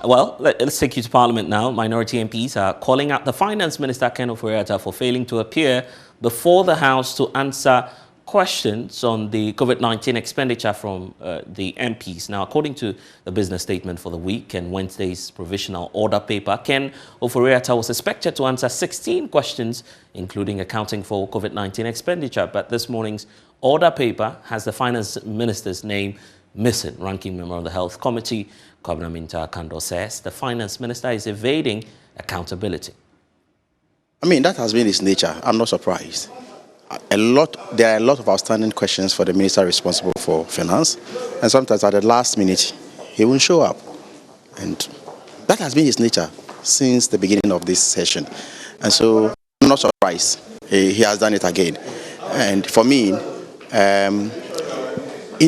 Let's take you to Parliament now. Minority MPs are calling out the Finance Minister, Ken Ofori-Atta, for failing to appear before the House to answer questions on the COVID-19 expenditure from the MPs. Now, according to the business statement for the week and Wednesday's provisional order paper, Ken Ofori-Atta was expected to answer 16 questions, including accounting for COVID-19 expenditure. But this morning's order paper has the Finance Minister's name missing. Ranking member of the Health Committee, Parliamentary, says the Finance Minister is evading accountability. I mean, that has been his nature. I'm not surprised. There are a lot of outstanding questions for the minister responsible for finance, and sometimes at the last minute, he won't show up. And that has been his nature since the beginning of this session. And so I'm not surprised he has done it again. And for me, in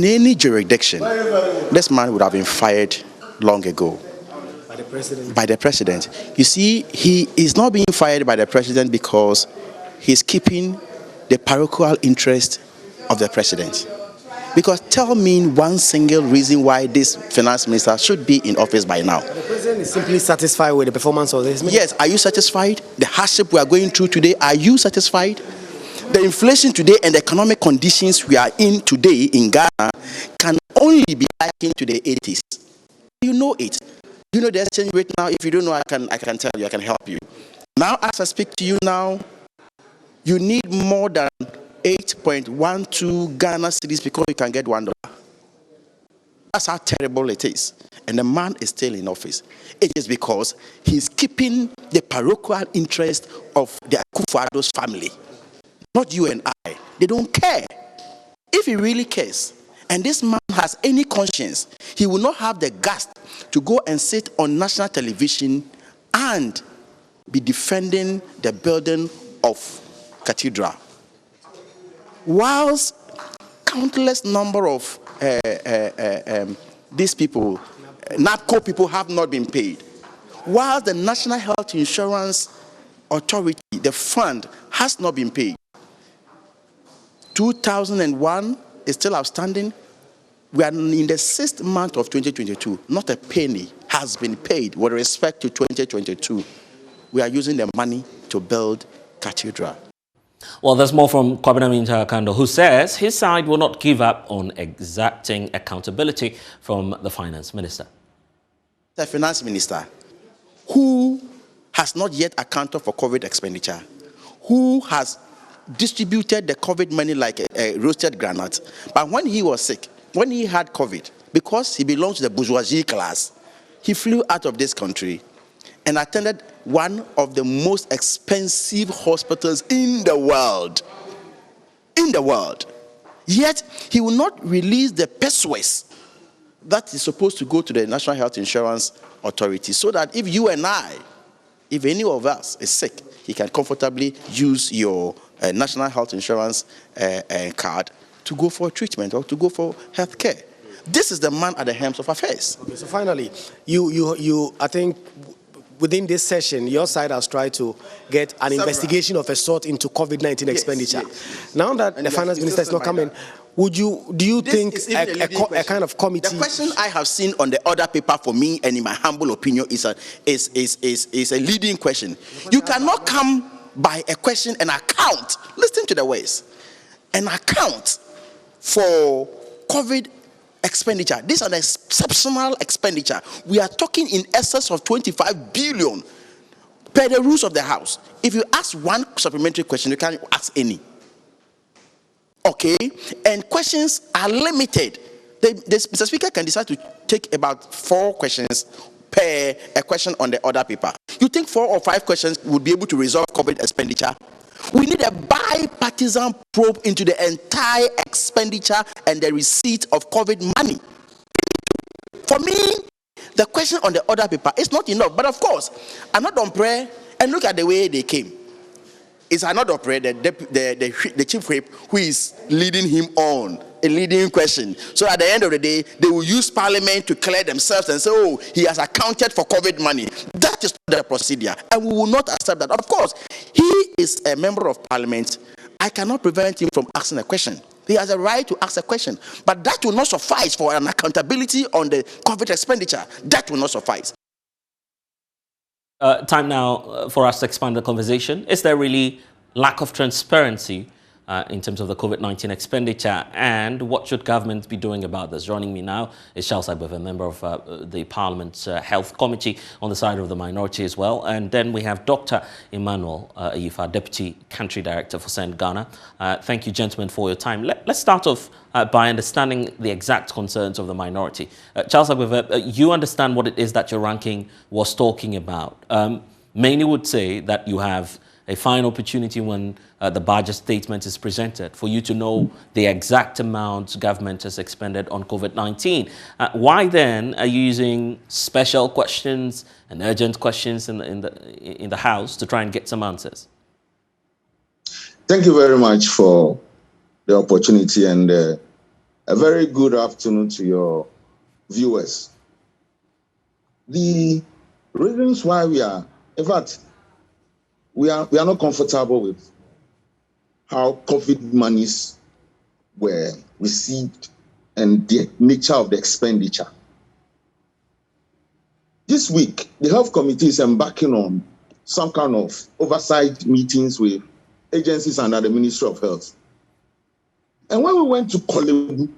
any jurisdiction, this man would have been fired long ago. By the president? By the president. You see, he is not being fired by the president because he's keeping the parochial interest of the president. Because tell me one single reason why this finance minister should be in office by now. The president is simply satisfied with the performance of this minister? Yes, are you satisfied? The hardship we are going through today, are you satisfied? The inflation today and the economic conditions we are in today in Ghana can only be likened to the 80s. You know it. You know the exchange rate now. If you don't know, I can tell you, I can help you. Now, as I speak to you now, you need more than 8.12 Ghana cedis because you can get $1. That's how terrible it is. And the man is still in office. It is because he's keeping the parochial interest of the Akufo-Addo's family. Not you and I. They don't care. If he really cares, and this man has any conscience, he will not have the guts to go and sit on national television and be defending the building of Cathedral. Whilst countless number of these people, NAPCO people, have not been paid, while the National Health Insurance Authority, the fund, has not been paid. 2001 is still outstanding. We are in the 6th month of 2022. Not a penny has been paid with respect to 2022. We are using the money to build Cathedral. Well, there's more from Kwabena Minta-Kando, who says his side will not give up on exacting accountability from the Finance Minister. The Finance Minister, who has not yet accounted for COVID expenditure, who has distributed the COVID money like a roasted granite. But when he was sick, when he had COVID, because he belongs to the bourgeoisie class, he flew out of this country and attended one of the most expensive hospitals in the world. In the world. Yet, he will not release the pesos that is supposed to go to the National Health Insurance Authority, so that if you and I, if any of us is sick, he can comfortably use your National Health Insurance card to go for treatment or to go for health care. This is the man at the helm of affairs. Okay, so finally, I think within this session, your side has tried to get an investigation of a sort into COVID-19 expenditure. Yes. Now that the Finance Minister is not coming, do you think a kind of committee? The question I have seen on the order paper for me, and in my humble opinion, is a leading question. You cannot come by a question and account. Listen to the words. An account for COVID expenditure. These are the exceptional expenditure. We are talking in excess of 25 billion per the rules of the House. If you ask one supplementary question, you can't ask any. Okay? And questions are limited. Mr. Speaker can decide to take about 4 questions per a question on the order paper. You think 4 or 5 questions would be able to resolve COVID expenditure? We need a bipartisan probe into the entire expenditure and the receipt of COVID money. For me, the question on the order paper is not enough. But of course, another prayer, and look at the way they came. It's another prayer, the chief whip, who is leading him on a leading question. So at the end of the day, they will use Parliament to clear themselves and say, oh, he has accounted for COVID money. That is the procedure, and we will not accept that. Of course, he is a member of Parliament. I cannot prevent him from asking a question. He has a right to ask a question. But that will not suffice for an accountability on the COVID expenditure. That will not suffice. Time now for us to expand the conversation. Is there really lack of transparency in terms of the COVID-19 expenditure, and what should government be doing about this? Joining me now is Charles Agbev, a member of the Parliament's Health Committee on the side of the minority as well. And then we have Dr. Emmanuel Ayifa, Deputy Country Director for St. Ghana. Thank you, gentlemen, for your time. Let's start off by understanding the exact concerns of the minority. Charles Agbev, you understand what it is that your ranking was talking about. Many would say that you have a fine opportunity when the budget statement is presented for you to know the exact amount government has expended on COVID-19. Why then are you using special questions and urgent questions in the House to try and get some answers? Thank you very much for the opportunity, and a very good afternoon to your viewers. The reasons why we are, in fact, we are not comfortable with how COVID monies were received and the nature of the expenditure. This week, the Health Committee is embarking on some kind of oversight meetings with agencies under the Ministry of Health. And when we went to Kolebu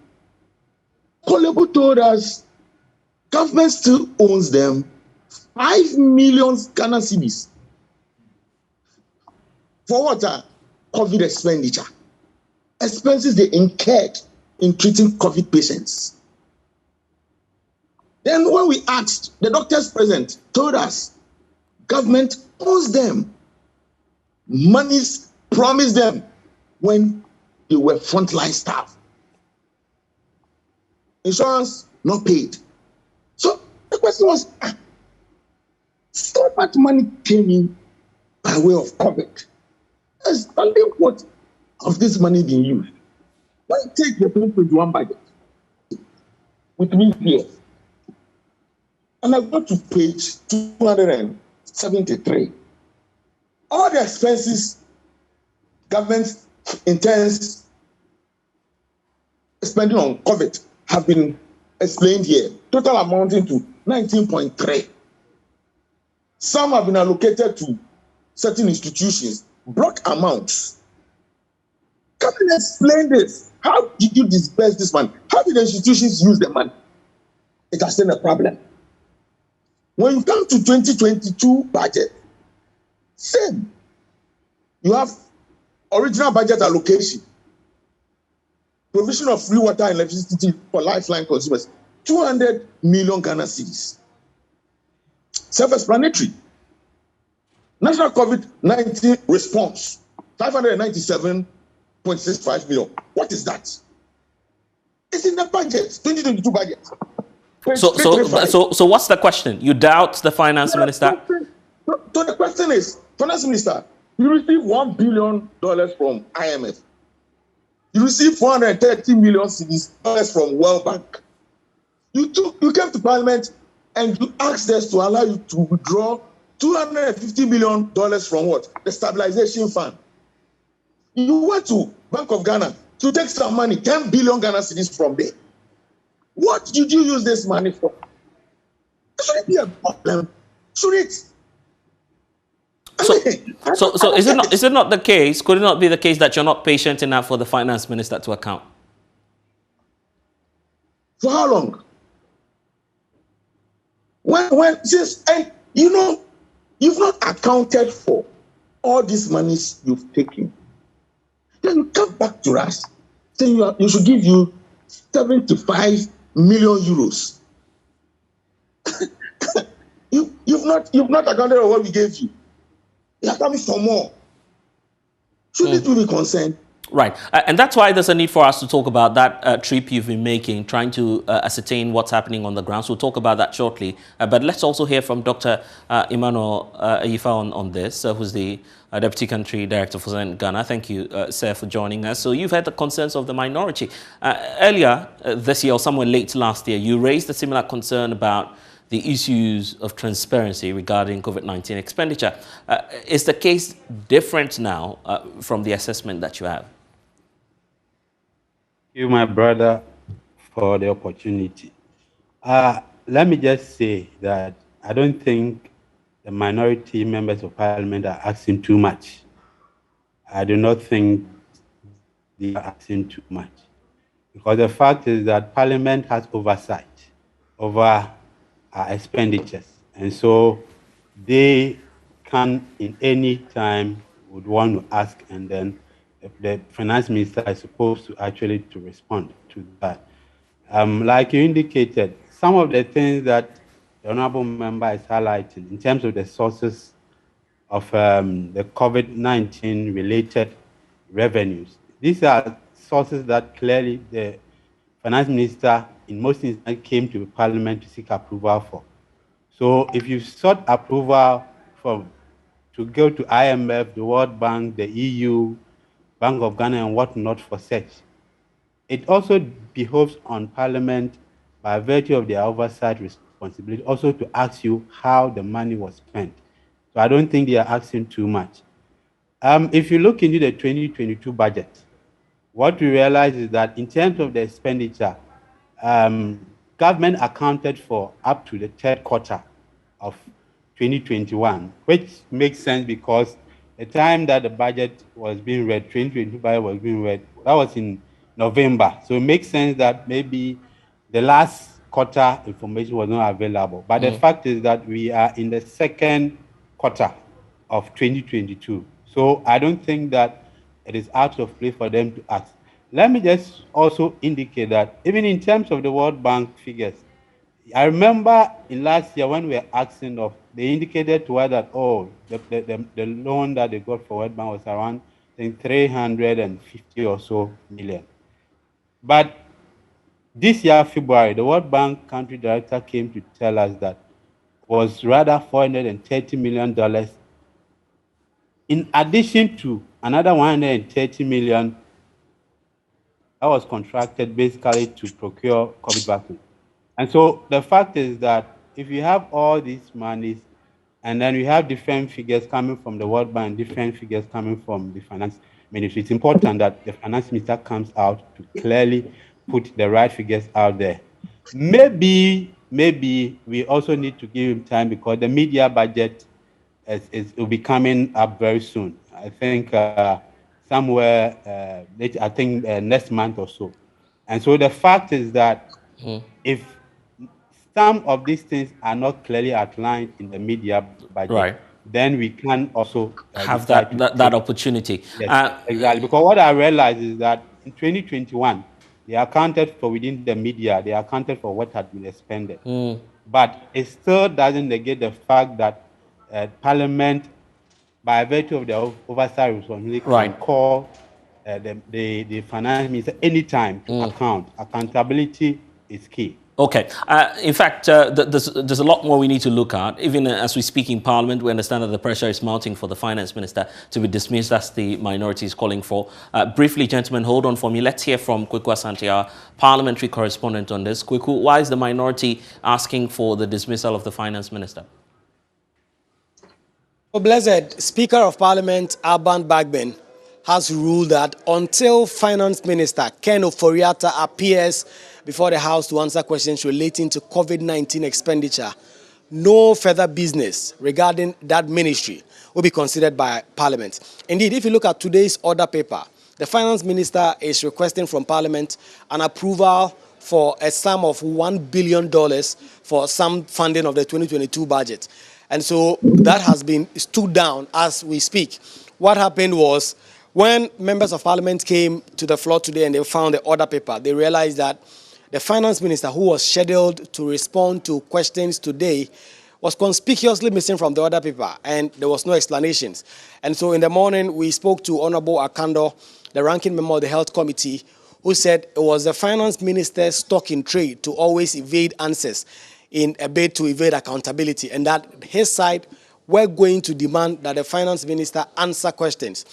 told us government still owns them 5 million Ghana cedis. For what? COVID expenditure. Expenses they incurred in treating COVID patients. Then when we asked, the doctors present told us government owes them. Monies promised them when they were frontline staff. Insurance not paid. So the question was, so much money came in by way of COVID. Understanding what of this money being used. When you take the 2021 budget with me here, and I go to page 273, all the expenses government intends spending on COVID have been explained here, total amounting to 19.3. Some have been allocated to certain institutions, block amounts. Come and explain this. How did you disperse this money? How did the institutions use the money? It has been a problem. When you come to 2022 budget, same. You have original budget allocation, provision of free water and electricity for lifeline consumers, 200 million Ghana cedis. Self-explanatory. National COVID-19 response, 597.65 million. What is that? It's in the budget, 2022 budget. So what's the question? You doubt the finance minister? So the question is, finance minister, you received $1 billion from IMF. You received 430 million cedis from World Bank. You came to Parliament and you asked us to allow you to withdraw $250 million from what? The stabilization fund. You went to Bank of Ghana to take some money, 10 billion Ghana cedis from there. What did you use this money for? Should it be a problem? Should it? So is it not the case? Could it not be the case that you're not patient enough for the finance minister to account? For how long? And you know, you've not accounted for all these monies you've taken. Then you come back to us saying you should give you 75 million euros. You've not accounted for what we gave you. You're coming for more. Shouldn't you be concerned? Right. And that's why there's a need for us to talk about that trip you've been making, trying to ascertain what's happening on the ground. So we'll talk about that shortly. But let's also hear from Dr. Emmanuel Ayifa on this, who's the Deputy Country Director for St. Ghana. Thank you, sir, for joining us. So you've heard the concerns of the minority. Earlier this year, or somewhere late last year, you raised a similar concern about the issues of transparency regarding COVID-19 expenditure. Is the case different now from the assessment that you have? Thank you, my brother, for the opportunity. Let me just say that I don't think the minority members of parliament are asking too much. I do not think they are asking too much. Because the fact is that Parliament has oversight over our expenditures. And so they can, in any time, would want to ask, and then the finance minister is supposed to actually to respond to that. Like you indicated, some of the things that the honorable member is highlighting in terms of the sources of the COVID-19 related revenues, these are sources that clearly the finance minister in most instances came to Parliament to seek approval for. So if you sought approval to go to IMF, the World Bank, the EU, Bank of Ghana, and whatnot for such, it also behoves on Parliament, by virtue of their oversight responsibility, also to ask you how the money was spent. So I don't think they are asking too much. If you look into the 2022 budget, what we realize is that in terms of the expenditure, government accounted for up to the third quarter of 2021, which makes sense because the time that the budget was being read, 2022 budget was being read, that was in November. So it makes sense that maybe the last quarter information was not available. But the fact is that we are in the second quarter of 2022. So I don't think that it is out of place for them to ask. Let me just also indicate that even in terms of the World Bank figures, I remember in last year when we were asking of, they indicated to us that, oh, the loan that they got for World Bank was around, I think, 350 or so million. But this year, February, the World Bank country director came to tell us that was rather $430 million, in addition to another $130 million that was contracted basically to procure COVID vaccine. And so the fact is that if you have all these monies, and then we have different figures coming from the World Bank, different figures coming from the finance ministry, it's important that the finance minister comes out to clearly put the right figures out there. Maybe we also need to give him time because the media budget will be coming up very soon. I think somewhere, I think next month or so. And so the fact is that if some of these things are not clearly outlined in the media budget, right, then we can also have that opportunity. Yes, exactly. Because what I realized is that in 2021, they accounted for within the media, they accounted for what had been expended. But it still doesn't negate the fact that Parliament, by virtue of the oversight responsibility, can call the finance minister anytime to account. Accountability is key. Okay. In fact, there's a lot more we need to look at. Even as we speak in Parliament, we understand that the pressure is mounting for the finance minister to be dismissed, as the minority is calling for. Briefly, gentlemen, hold on for me. Let's hear from Kweku Asante, our parliamentary correspondent on this. Kweku, why is the minority asking for the dismissal of the finance minister? Well, blessed Speaker of Parliament, Alban Bagbin, has ruled that until Finance Minister Ken Ofori-Atta appears before the House to answer questions relating to COVID-19 expenditure, no further business regarding that ministry will be considered by Parliament. Indeed, if you look at today's order paper, the Finance Minister is requesting from Parliament an approval for a sum of $1 billion for some funding of the 2022 budget. And so that has been stood down as we speak. What happened was, when members of Parliament came to the floor today and they found the order paper, they realized that the finance minister, who was scheduled to respond to questions today, was conspicuously missing from the order paper, and there was no explanations. And so in the morning, we spoke to Honorable Akando, the ranking member of the Health Committee, who said it was the finance minister's stock in trade to always evade answers in a bid to evade accountability, and that his side were going to demand that the finance minister answer questions.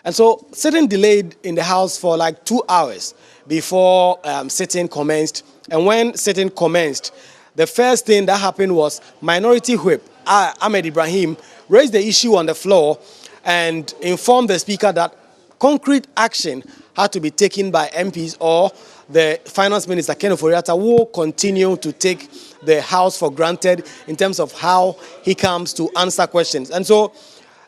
And so sitting delayed in the House for like 2 hours before sitting commenced. And when sitting commenced, the first thing that happened was Minority Whip Ahmed Ibrahim raised the issue on the floor and informed the Speaker that concrete action had to be taken by MPs, or the Finance Minister Ken Ofori-Atta will continue to take the House for granted in terms of how he comes to answer questions. And so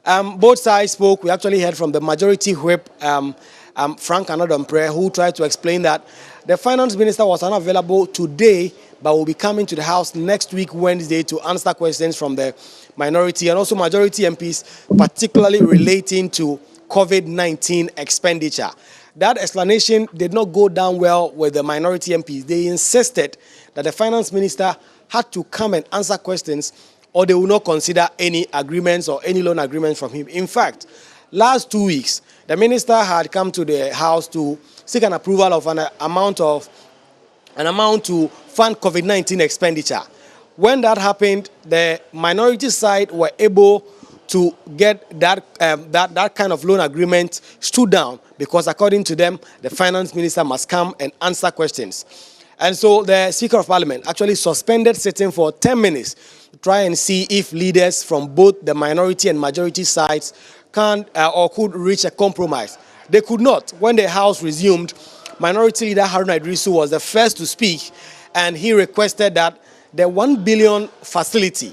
both sides spoke. We actually heard from the majority whip, Frank Anadompre, who tried to explain that the finance minister was unavailable today, but will be coming to the House next week, Wednesday, to answer questions from the minority and also majority MPs, particularly relating to COVID-19 expenditure. That explanation did not go down well with the minority MPs. They insisted that the finance minister had to come and answer questions, or they will not consider any agreements or any loan agreements from him. In fact, last 2 weeks, the minister had come to the House to seek an approval of an amount to fund COVID-19 expenditure. When that happened, the minority side were able to get that kind of loan agreement stood down, because according to them, the finance minister must come and answer questions. And so the Speaker of Parliament actually suspended sitting for 10 minutes to try and see if leaders from both the minority and majority sides can or could reach a compromise. They could not. When the House resumed, Minority Leader Haruna Idrisu was the first to speak, and he requested that the $1 billion facility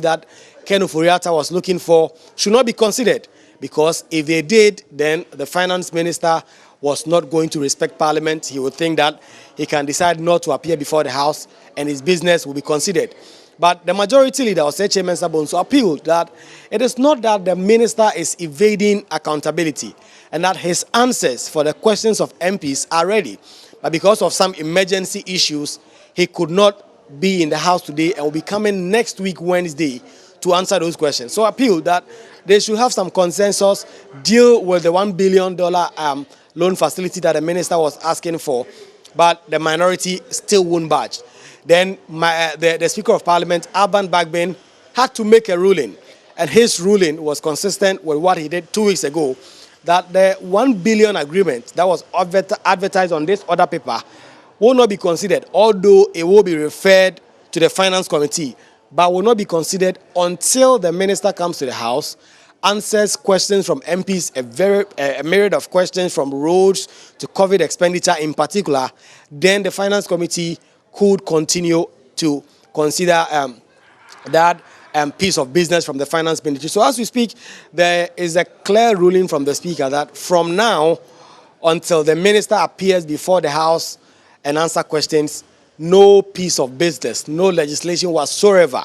that Ken Ofori-Atta was looking for should not be considered, because if they did, then the finance minister was not going to respect Parliament. He would think that he can decide not to appear before the House and his business will be considered. But the majority leader, Oseche Mensah Bonsu, appealed that it is not that the minister is evading accountability and that his answers for the questions of MPs are ready, but because of some emergency issues, he could not be in the House today and will be coming next week, Wednesday, to answer those questions. So appealed that they should have some consensus, deal with the $1 billion loan facility that the minister was asking for, but the minority still won't budge. Then the Speaker of Parliament, Alban Bagbin, had to make a ruling, and his ruling was consistent with what he did 2 weeks ago, that the $1 billion agreement that was advertised on this other paper will not be considered, although it will be referred to the Finance Committee, but will not be considered until the minister comes to the House, answers questions from MPs, a myriad of questions from roads to COVID expenditure in particular. Then the Finance Committee could continue to consider that piece of business from the finance ministry. So as we speak, there is a clear ruling from the Speaker that from now until the minister appears before the House and answer questions, no piece of business, no legislation whatsoever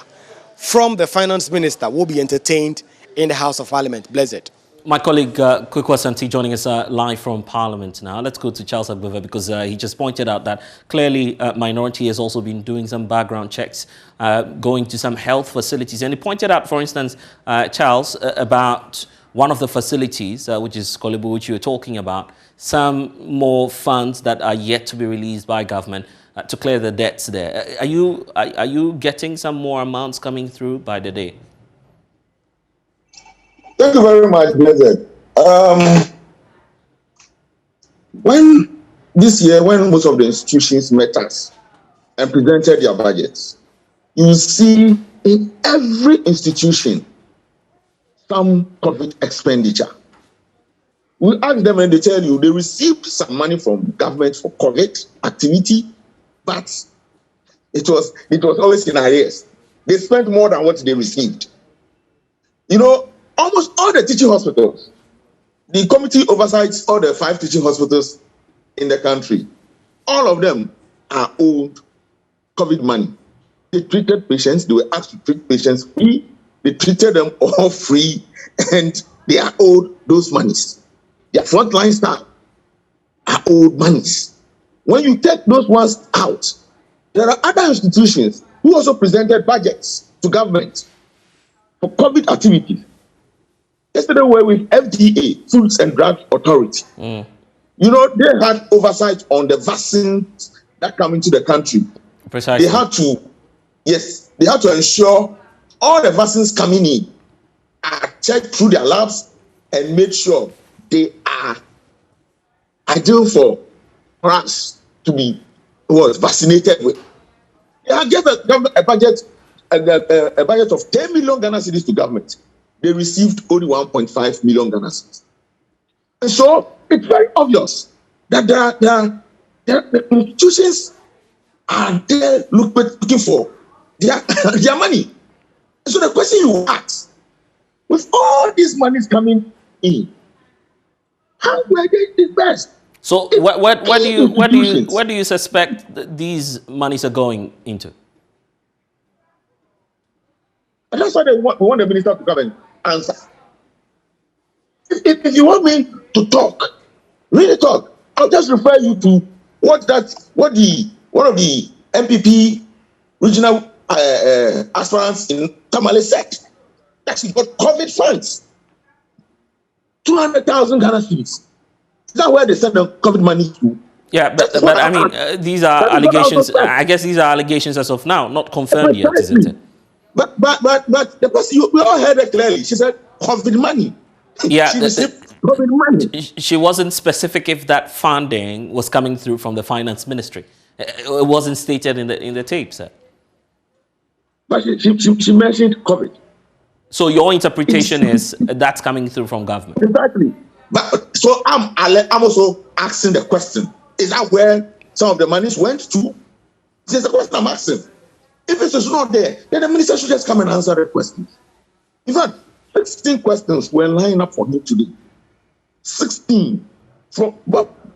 from the finance minister will be entertained in the House of Parliament. Blessed. My colleague Kwekwa Santi joining us live from Parliament now. Let's go to Charles Agbova, because he just pointed out that clearly minority has also been doing some background checks, going to some health facilities. And he pointed out, for instance, Charles, about one of the facilities, which is Kolebu, which you were talking about, some more funds that are yet to be released by government to clear the debts there. Are you getting some more amounts coming through by the day? Thank you very much, Blessed. When this year, when most of the institutions met us and presented their budgets, you see in every institution some COVID expenditure. We ask them and they tell you they received some money from government for COVID activity, but it was always in arrears. They spent more than what they received. You know, almost all the teaching hospitals, the committee oversights all the 5 teaching hospitals in the country. All of them are owed COVID money. They treated patients, they were asked to treat patients free, they treated them all free, and they are owed those monies. Their frontline staff are owed monies. When you take those ones out, there are other institutions who also presented budgets to government for COVID activities. Yesterday we were with FDA, Foods and Drug Authority. You know, they had oversight on the vaccines that come into the country. Precisely. They had to ensure all the vaccines coming in are checked through their labs and made sure they are ideal for us to be vaccinated with. They had given a budget of 10 million Ghana cedis to government. They received only 1.5 million Ghana cedis. And so it's very obvious that there are institutions are there looking for their, their money. So the question you ask, with all these monies coming in, how were they dispersed? So where do you suspect these monies are going into? And that's why we want the minister to come and answer. If you want me to talk, really talk, I'll just refer you to one of the MPP regional aspirants in Tamale said. That she got COVID funds, 200,000 Ghana cedis. Is that where they send the COVID money to? Yeah, but I mean, these are allegations. I guess these are allegations as of now, not confirmed yet, isn't it? But the person, we all heard it clearly. She said COVID money. Yeah, she received COVID money. She wasn't specific if that funding was coming through from the finance ministry. It wasn't stated in the tape, sir. But she mentioned COVID. So your interpretation is that's coming through from government. Exactly. But so I'm also asking the question: is that where some of the monies went to? This is the question I'm asking. If it is not there, then the minister should just come and answer the questions. In fact, 16 questions were lined up for him today. 16 from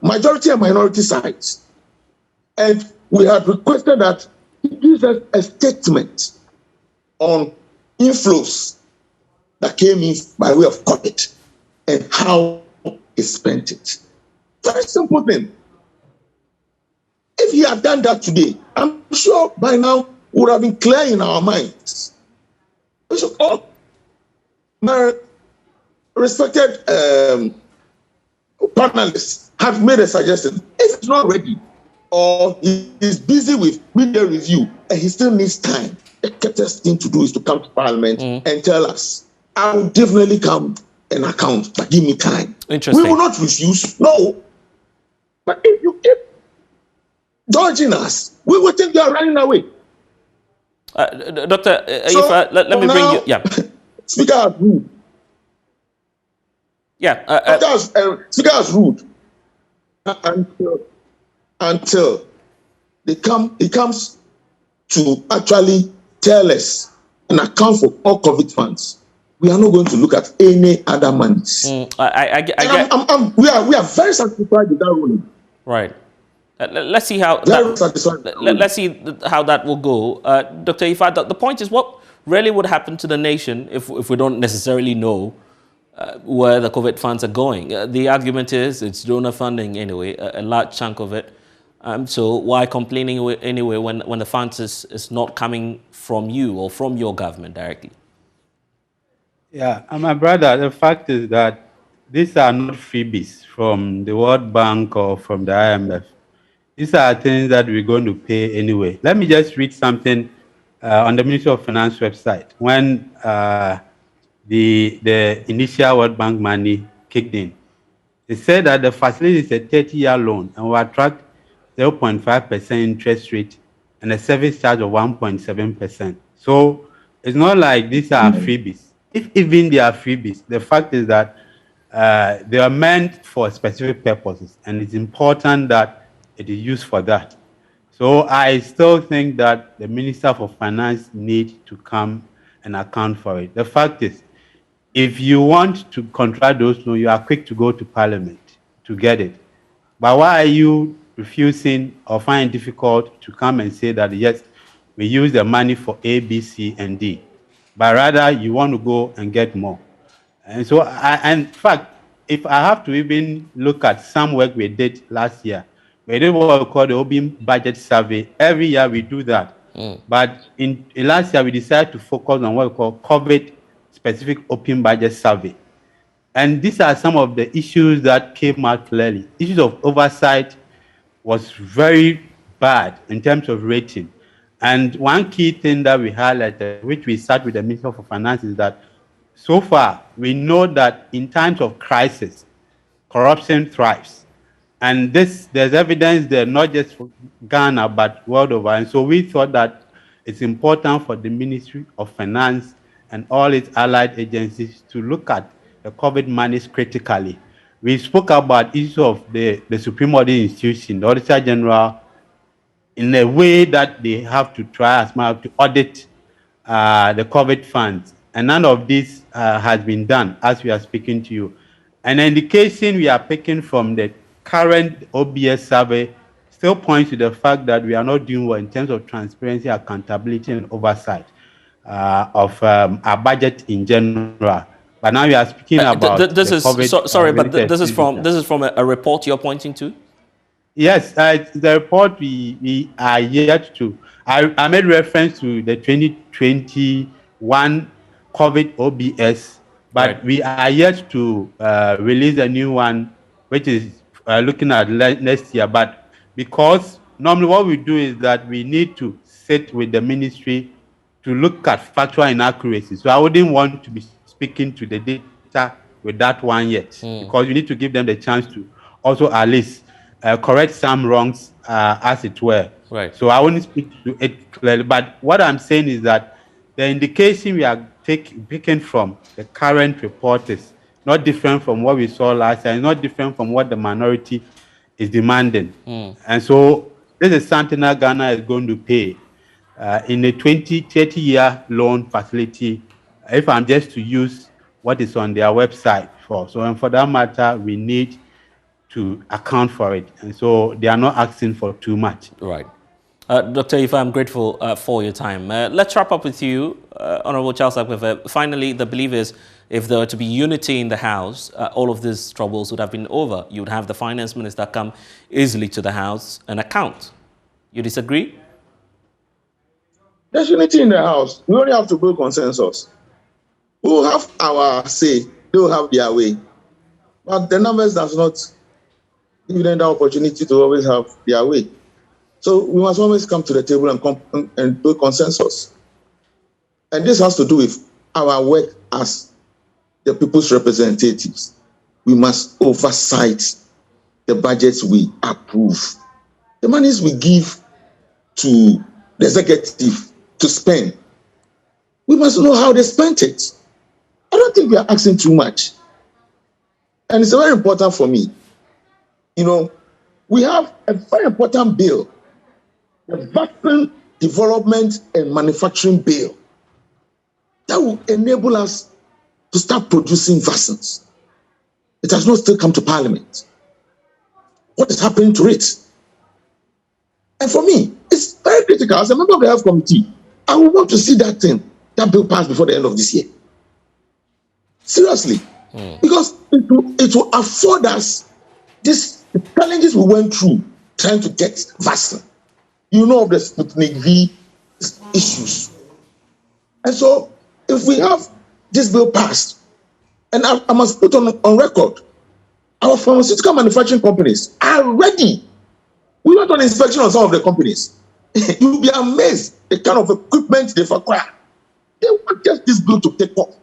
majority and minority sides, and we had requested that he gives us a statement on inflows that came in by way of COVID and how he spent it. Very simple thing. If he had done that today, I'm sure by now would have been clear in our minds. We should all, my respected panelists have made a suggestion. If it's not ready or he is busy with media review and he still needs time, the quickest thing to do is to come to Parliament and tell us. I will definitely come and account, but give me time. Interesting. We will not refuse, no. But if you keep dodging us, we will think you are running away. Doctor, let me bring you. Yeah. Speaker has ruled. Yeah. Speaker has ruled until he comes to actually tell us and account for all COVID funds. We are not going to look at any other monies. We are very satisfied with that ruling. Right. Let's see how let's see how that will go. Dr. Ifa, the point is, what really would happen to the nation if we don't necessarily know where the COVID funds are going? The argument is it's donor funding anyway, a large chunk of it. So why complaining anyway when the funds is not coming from you or from your government directly? Yeah, and my brother, the fact is that these are not freebies from the World Bank or from the IMF. These are things that we're going to pay anyway. Let me just read something on the Ministry of Finance website. When the initial World Bank money kicked in, they said that the facility is a 30-year loan and will attract 0.5% interest rate and a service charge of 1.7%. So it's not like these are freebies. If even they are freebies, the fact is that they are meant for specific purposes, and it's important that it is used for that. So I still think that the Minister for Finance needs to come and account for it. The fact is, if you want to contract those loans, you are quick to go to Parliament to get it. But why are you refusing or find it difficult to come and say that, yes, we use the money for A, B, C, and D? But rather, you want to go and get more. And so, in fact, if I have to even look at some work we did last year, we did what we call the OBIM budget survey. Every year we do that. But in last year, we decided to focus on what we call COVID-specific open budget survey. And these are some of the issues that came out clearly. Issues of oversight was very bad in terms of rating. And one key thing that we highlighted, which we sat with the Minister for Finance, is that so far we know that in times of crisis, corruption thrives. And there's evidence there, not just for Ghana, but world over. And so we thought that it's important for the Ministry of Finance and all its allied agencies to look at the COVID monies critically. We spoke about issues of the Supreme Audit Institution, the Auditor General in a way that they have to try as much to audit the COVID funds. And none of this has been done as we are speaking to you. An indication we are picking from the current OBS survey still points to the fact that we are not doing well in terms of transparency, accountability, and oversight of our budget in general. But now we are speaking about this is from a report you're pointing to. Yes, the report we are yet to. I made reference to the 2021 COVID OBS, but we are yet to release a new one, which is looking at next year. But because normally what we do is that we need to sit with the ministry to look at factual inaccuracies. So I wouldn't want to be speaking to the data with that one yet, because we need to give them the chance to also at least correct some wrongs, as it were. Right. So I won't speak to it clearly. But what I'm saying is that the indication we are picking from the current report is not different from what we saw last year. It's not different from what the minority is demanding. And so this is something that Ghana is going to pay in a 30-year loan facility, if I'm just to use what is on their website for. So, and for that matter, we need to account for it. And so they are not asking for too much. Right. Dr. Ifa, I'm grateful for your time. Let's wrap up with you, Honorable Charles Agbeve. Finally, the belief is if there were to be unity in the House, all of these troubles would have been over. You would have the finance minister come easily to the House and account. You disagree? There's unity in the House. We only have to build consensus. We'll have our say. They'll have their way. But the numbers does not give them the opportunity to always have their way. So we must always come to the table and build consensus. And this has to do with our work as the people's representatives. We must oversight the budgets we approve. The monies we give to the executive to spend, we must know how they spent it. I don't think we are asking too much. And it's very important for me. You know, we have a very important bill, the Vaccine Development and Manufacturing Bill, that will enable us to start producing vaccines. It has not still come to Parliament. What is happening to it? And for me, it's very critical. As a member of the Health Committee, I would want to see that bill passed before the end of this year. Seriously. Because it will afford us the challenges we went through trying to get vaccine. You know of the Sputnik V issues. And so, if we have this bill passed, and I must put on record, our pharmaceutical manufacturing companies are ready. We went on inspection on some of the companies. You'll be amazed the kind of equipment they've acquired. They want just this bill to take off.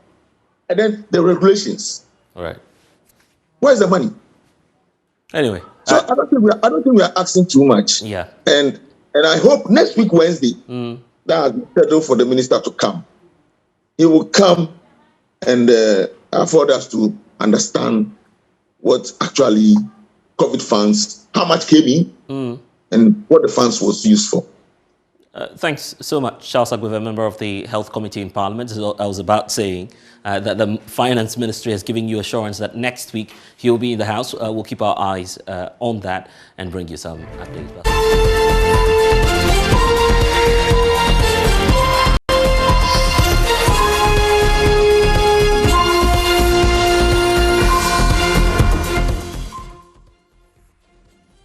And then the regulations. All right. Where's the money? Anyway. So I don't think we are asking too much. Yeah. And I hope next week, Wednesday, that has been scheduled for the minister to come. He will come and afford us to understand what actually COVID funds, how much came in, and what the funds was used for. Thanks so much, Charles Agbeve, a member of the Health Committee in Parliament. As I was about saying that the Finance Ministry has given you assurance that next week he'll be in the House. We'll keep our eyes on that and bring you some updates.